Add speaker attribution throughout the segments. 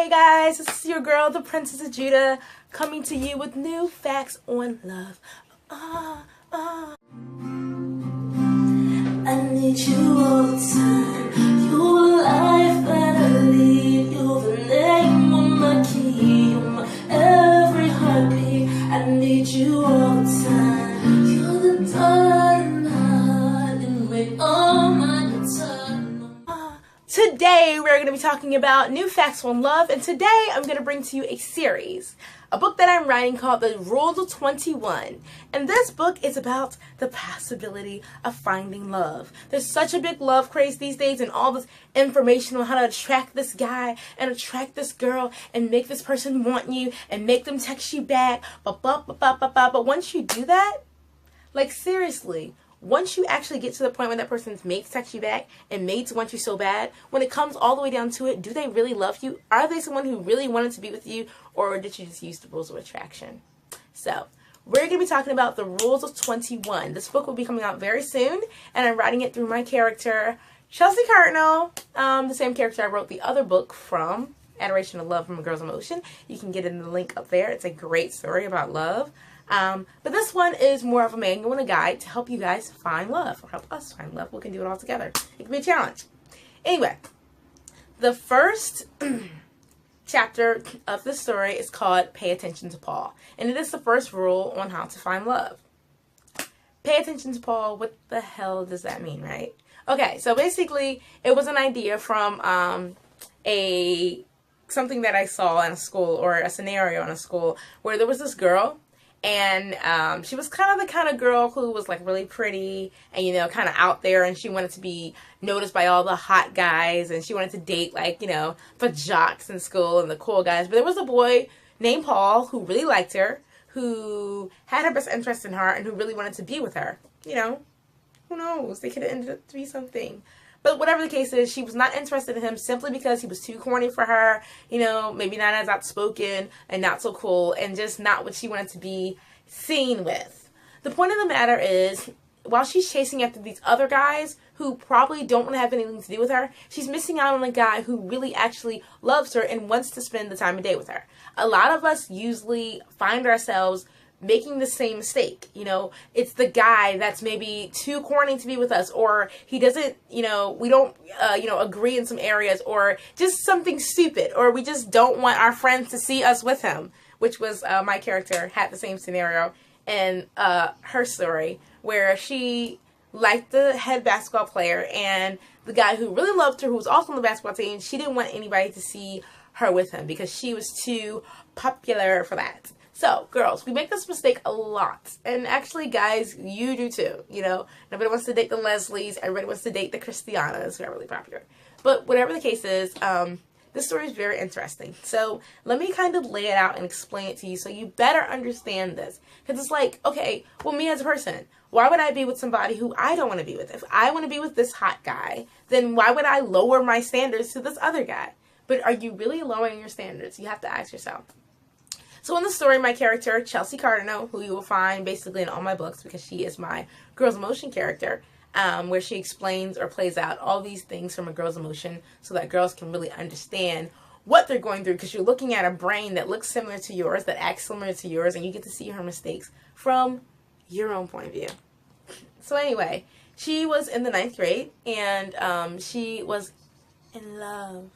Speaker 1: Hey guys, this is your girl, the Princess of Judah, coming to you with new facts on love. I need you all the time. You're the life that I lead. You're the name on my key. You're my every heartbeat. I need you all the time. You're the dawn in my heart and wait on my guitar. Today we're going to be talking about new facts on love, and today I'm going to bring to you a series, a book that I'm writing called The Rules of 21. And this book is about the possibility of finding love. There's such a big love craze these days, and all this information on how to attract this guy and attract this girl and make this person want you and make them text you back. But once you do that, like seriously, once you actually get to the point when that person's made to text you back and made to want you so bad, when it comes all the way down to it, do they really love you? Are they someone who really wanted to be with you, or did you just use the rules of attraction? So, we're going to be talking about The Rules of 21. This book will be coming out very soon, and I'm writing it through my character, Chelsea Cardinal, the same character I wrote the other book from, Adoration of Love from a Girl's Emotion. You can get in the link up there. It's a great story about love. But this one is more of a manual and a guide to help you guys find love, or help us find love. We can do it all together. It can be a challenge. Anyway, the first chapter of this story is called Pay Attention to Paul. And it is the first rule on how to find love. Pay attention to Paul. What the hell does that mean, right? Okay, so basically, it was an idea from something that I saw in a school, or a scenario in a school, where there was this girl. And she was kind of the kind of girl who was like really pretty and, you know, kind of out there, and she wanted to be noticed by all the hot guys, and she wanted to date, like, you know, the jocks in school and the cool guys. But there was a boy named Paul who really liked her, who had her best interest in her, and who really wanted to be with her. You know, who knows? They could have ended up to be something. But whatever the case is, she was not interested in him simply because he was too corny for her, you know, maybe not as outspoken and not so cool, and just not what she wanted to be seen with. The point of the matter is, while she's chasing after these other guys who probably don't want to have anything to do with her, she's missing out on a guy who really actually loves her and wants to spend the time of day with her. A lot of us usually find ourselves making the same mistake. You know, it's the guy that's maybe too corny to be with us, or he doesn't, you know, we don't, agree in some areas, or just something stupid, or we just don't want our friends to see us with him, which was my character had the same scenario in her story, where she liked the head basketball player, and the guy who really loved her, who was also on the basketball team, she didn't want anybody to see her with him because she was too popular for that. So, girls, we make this mistake a lot. And actually, guys, you do too. You know, nobody wants to date the Leslies. Everybody wants to date the Christianas, who are really popular. But whatever the case is, this story is very interesting. So, let me kind of lay it out and explain it to you so you better understand this. Because it's like, okay, well, me as a person, why would I be with somebody who I don't want to be with? If I want to be with this hot guy, then why would I lower my standards to this other guy? But are you really lowering your standards? You have to ask yourself. So in the story, my character, Chelsea Cardinal, who you will find basically in all my books because she is my girl's emotion character, where she explains or plays out all these things from a girl's emotion so that girls can really understand what they're going through, because you're looking at a brain that looks similar to yours, that acts similar to yours, and you get to see her mistakes from your own point of view. So anyway, she was in the 9th grade, and she was in love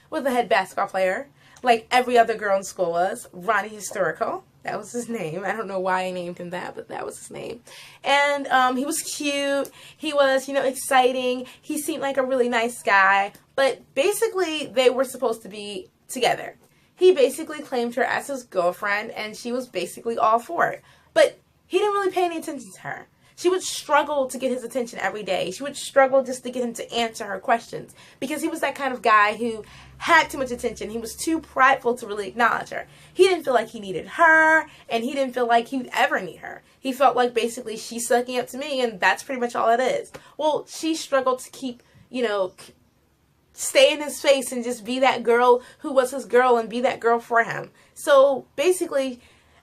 Speaker 1: with a head basketball player, like every other girl in school was. Ronnie Historical. That was his name. I don't know why I named him that, but that was his name. And he was cute. He was, you know, exciting. He seemed like a really nice guy. But basically, they were supposed to be together. He basically claimed her as his girlfriend, and she was basically all for it. But he didn't really pay any attention to her. She would struggle to get his attention every day. She would struggle just to get him to answer her questions, because he was that kind of guy who had too much attention. He was too prideful to really acknowledge her. He didn't feel like he needed her, and he didn't feel like he'd ever need her. He felt like basically she's sucking up to me, and that's pretty much all it is. Well, she struggled to keep, you know, stay in his face and just be that girl who was his girl and be that girl for him. So basically,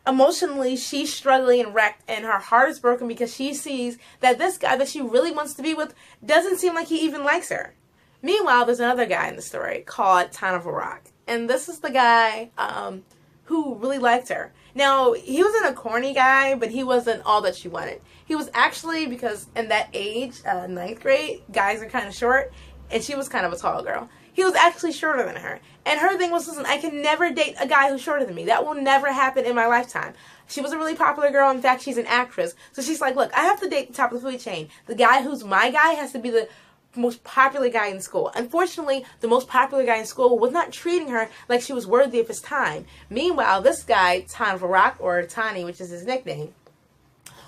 Speaker 1: emotionally, she's struggling and wrecked, and her heart is broken because she sees that this guy that she really wants to be with doesn't seem like he even likes her. Meanwhile, there's another guy in the story called Ton of a Rock. And this is the guy who really liked her. Now, he wasn't a corny guy, but he wasn't all that she wanted. He was actually, because in that age, ninth grade, guys are kind of short, and she was kind of a tall girl. He was actually shorter than her. And her thing was, listen, I can never date a guy who's shorter than me. That will never happen in my lifetime. She was a really popular girl. In fact, she's an actress. So she's like, look, I have to date the top of the food chain. The guy who's my guy has to be the most popular guy in school. Unfortunately, the most popular guy in school was not treating her like she was worthy of his time. Meanwhile, this guy, Tan Varak, or Tani, which is his nickname,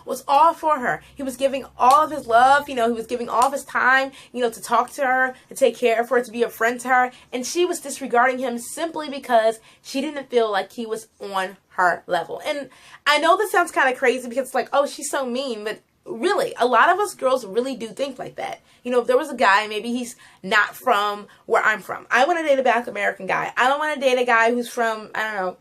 Speaker 1: was all for her. He was giving all of his love, he was giving all of his time, to talk to her, to take care of her, to be a friend to her, and she was disregarding him simply because she didn't feel like he was on her level. And I know this sounds kind of crazy because it's like, oh, she's so mean, but really, a lot of us girls really do think like that. If there was a guy, maybe he's not from where I'm from. I want to date a Black American guy. I don't want to date a guy who's from, I don't know,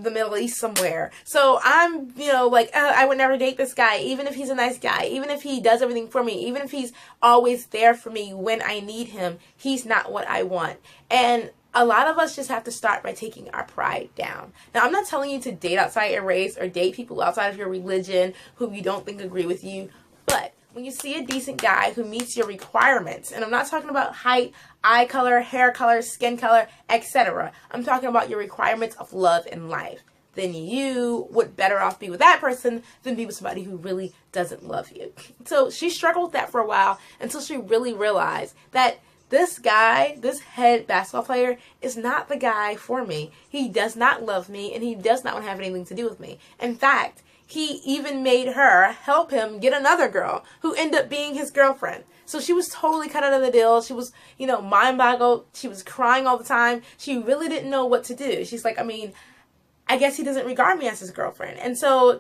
Speaker 1: the Middle East somewhere. So I'm, I would never date this guy, even if he's a nice guy, even if he does everything for me, even if he's always there for me when I need him, he's not what I want. And a lot of us just have to start by taking our pride down. Now, I'm not telling you to date outside your race or date people outside of your religion who you don't think agree with you, but when you see a decent guy who meets your requirements, and I'm not talking about height, eye color, hair color, skin color, etc. I'm talking about your requirements of love and life, then you would better off be with that person than be with somebody who really doesn't love you. So she struggled with that for a while until she really realized that this guy, this head basketball player, is not the guy for me. He does not love me, and he does not want to have anything to do with me. In fact, he even made her help him get another girl who ended up being his girlfriend. So she was totally cut out of the deal. She was, mind boggled. She was crying all the time. She really didn't know what to do. She's like, I guess he doesn't regard me as his girlfriend. And so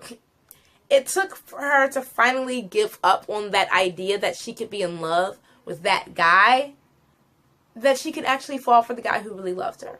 Speaker 1: it took for her to finally give up on that idea that she could be in love with that guy, that she could actually fall for the guy who really loved her.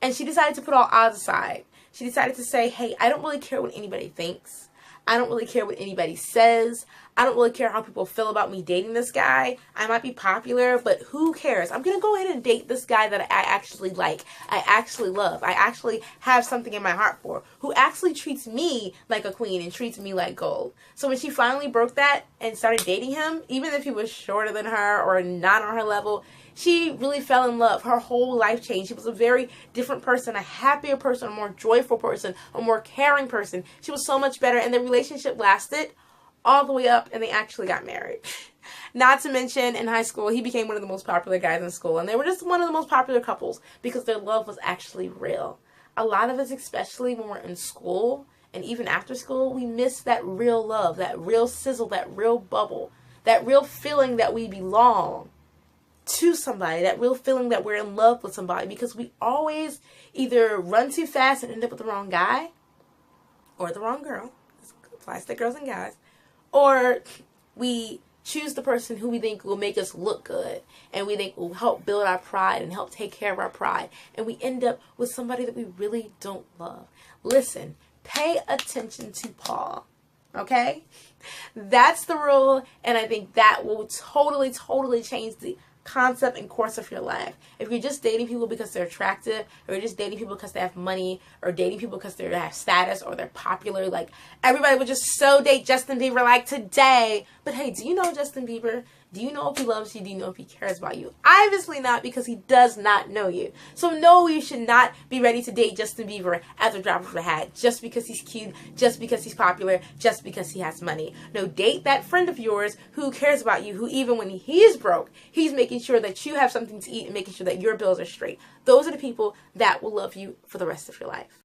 Speaker 1: And she decided to put all odds aside. She decided to say, hey, I don't really care what anybody thinks. I don't really care what anybody says. I don't really care how people feel about me dating this guy. I might be popular, but who cares? I'm going to go ahead and date this guy that I actually like. I actually love. I actually have something in my heart for. Who actually treats me like a queen and treats me like gold. So when she finally broke that and started dating him, even if he was shorter than her or not on her level, she really fell in love. Her whole life changed. She was a very different person, a happier person, a more joyful person, a more caring person. She was so much better, and the relationship lasted all the way up, and they actually got married. Not to mention, in high school, he became one of the most popular guys in school, and they were just one of the most popular couples because their love was actually real. A lot of us, especially when we're in school and even after school, we miss that real love, that real sizzle, that real bubble, that real feeling that we belong to somebody, that real feeling that we're in love with somebody, because we always either run too fast and end up with the wrong guy or the wrong girl. This applies to girls and guys. Or we choose the person who we think will make us look good and we think will help build our pride and help take care of our pride, and we end up with somebody that we really don't love. Listen, pay attention to Paul. Okay? That's the rule, and I think that will totally, totally change the concept and course of your life. If you're just dating people because they're attractive, or you're just dating people because they have money, or dating people because they have status or they're popular, like everybody would just so date Justin Bieber like today. But hey, do you know Justin Bieber? Do you know if he loves you? Do you know if he cares about you? Obviously not, because he does not know you. So no, you should not be ready to date Justin Bieber at the drop of a hat just because he's cute, just because he's popular, just because he has money. No, date that friend of yours who cares about you, who even when he is broke, he's making sure that you have something to eat and making sure that your bills are straight. Those are the people that will love you for the rest of your life.